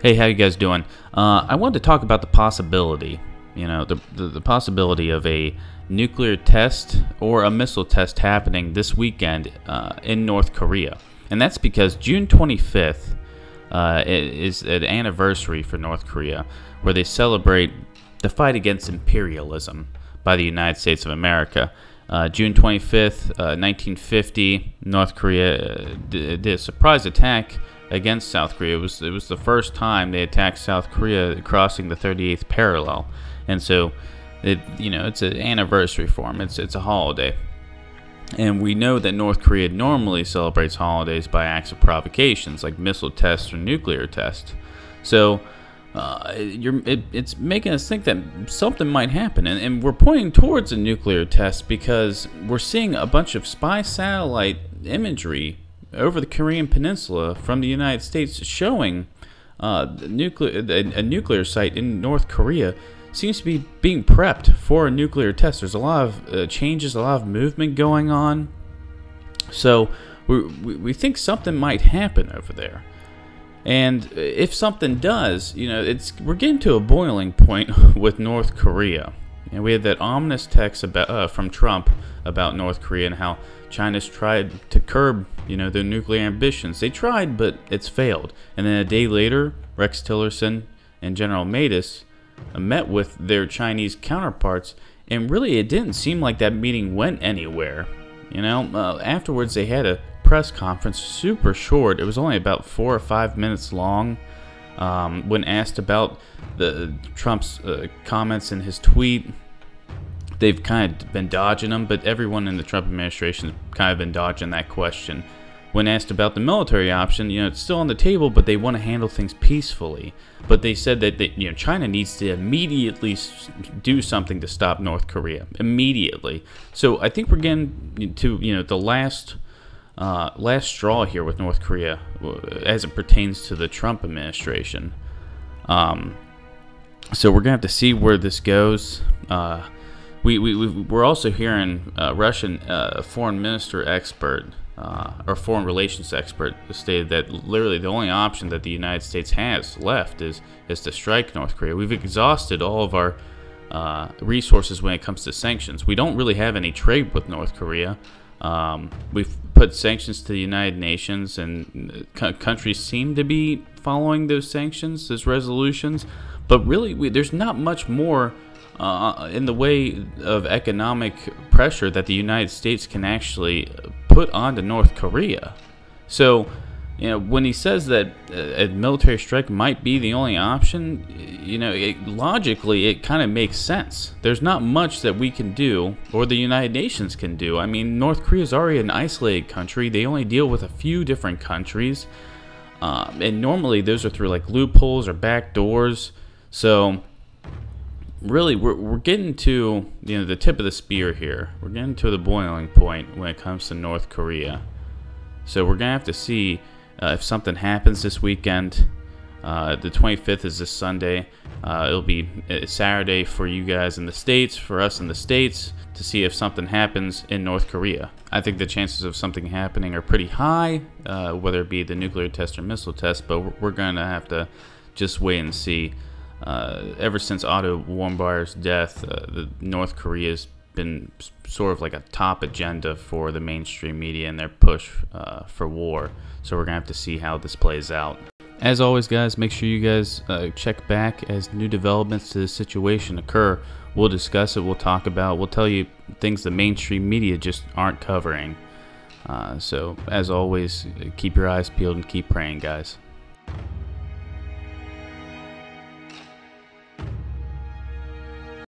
Hey, how you guys doing? I wanted to talk about the possibility, the possibility of a nuclear test or a missile test happening this weekend in North Korea. And that's because June 25th is an anniversary for North Korea where they celebrate the fight against imperialism by the United States of America. June 25th, 1950, North Korea did a surprise attack against South Korea. It was the first time they attacked South Korea crossing the 38th parallel, and so it's an anniversary for them. It's a holiday, and we know that North Korea normally celebrates holidays by acts of provocations like missile tests or nuclear tests. So it's making us think that something might happen, and we're pointing towards a nuclear test because we're seeing a bunch of spy satellite imagery over the Korean Peninsula from the United States showing a nuclear site in North Korea seems to be being prepped for a nuclear test. There's a lot of changes, a lot of movement going on. So we think something might happen over there. And if something does, we're getting to a boiling point with North Korea. And we had that ominous text from Trump about North Korea and how China's tried to curb, their nuclear ambitions. They tried, but it's failed. And then a day later, Rex Tillerson and General Mattis met with their Chinese counterparts, and really it didn't seem like that meeting went anywhere. Afterwards they had a press conference, super short. It was only about 4 or 5 minutes long. When asked about Trump's comments in his tweet, they've kind of been dodging them, but everyone in the Trump administration has kind of been dodging that question. When asked about the military option, it's still on the table, but they want to handle things peacefully. But they said that China needs to immediately do something to stop North Korea immediately. So I think we're getting to the last straw here with North Korea as it pertains to the Trump administration. So we're gonna have to see where this goes. We're also hearing Russian foreign minister expert or foreign relations expert stated that literally the only option that the United States has left is to strike North Korea. We've exhausted all of our resources when it comes to sanctions. We don't really have any trade with North Korea. We've put sanctions to the United Nations, and countries seem to be following those sanctions, those resolutions. But really, there's not much more in the way of economic pressure that the United States can actually put onto North Korea. So, when he says that a military strike might be the only option, logically it kind of makes sense. There's not much that we can do, or the United Nations can do. I mean, North Korea is already an isolated country. They only deal with a few different countries, and normally those are through like loopholes or back doors. So really, we're getting to the tip of the spear here. We're getting to the boiling point when it comes to North Korea. So we're gonna have to see if something happens this weekend. The 25th is this Sunday. It'll be Saturday for you guys in the States, for us in the States, to see if something happens in North Korea. I think the chances of something happening are pretty high, whether it be the nuclear test or missile test, but we're gonna have to just wait and see. Ever since Otto Warmbier's death, the North Korea's been sort of like a top agenda for the mainstream media and their push for war. So we're gonna have to see how this plays out. As always, guys, make sure you guys check back as new developments to the situation occur. We'll discuss it, we'll talk about it, we'll tell you things the mainstream media just aren't covering. So as always, keep your eyes peeled and keep praying, guys.